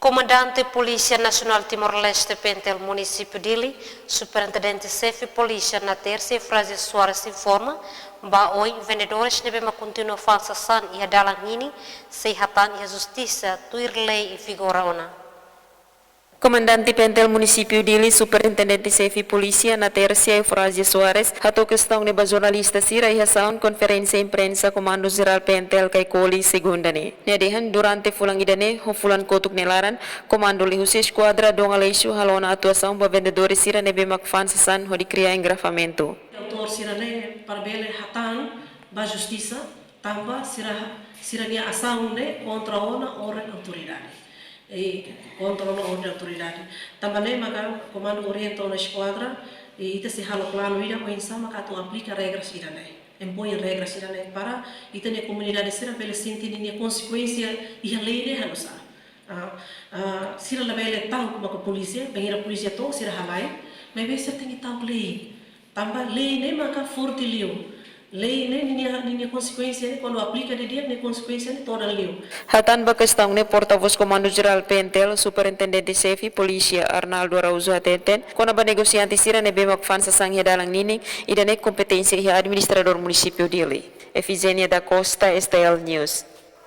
Comandante Polícia Nacional Timor-Leste Pentel Município Dili, Superintendente-Chefe Polícia na Terça Frase Soares informa, hoje vendedores devem continuar falsação e a dalang sehatan e a justiça tuir lei e vigora ona. Comandante Pentel Município Dili, Superintendente Chefe Polícia na Terça Frase Soares, hato questão de jornalista sira e hasaon conferência imprensa Comando Geral Pentel kay Koli segunda ni. Nedehan durante fulang idane ho fulan kotuk nelaran Comando Lihusi Esquadra dongalesio halona atuação ba vendedores sira nebe makfan sasan ho di cria engravamento. Autor sirane parbele hatan ba justiça tamba sirania ação ne contra ona orden autoridade. Controle ordem autoridade. Também maka comando orientou na esquadra e ita se halo plano ida ko insa maka tu aplica regras ida né. Impõe regras ida né para ita ne comunidade sira pela sentir ni consequência e a lei ne halusa. Sira la bele tahu como a polícia, pengira polícia to sira halai, mas bem certo que tahu lei. Tamba lei ne maka fortilio. Lei ne niya consequência quando aplica de dia ne consequência ne toda lei. Hatan ba questão ne porta-voz Comando Geral Pentel, Superintendente Chefe Polícia Arnaldo Arauzo Atenten, quando ba negociante sira ne be makfan sa sang dalang nining ida ne kompetensya administrador município Dili. Efigenia da Costa, STL News.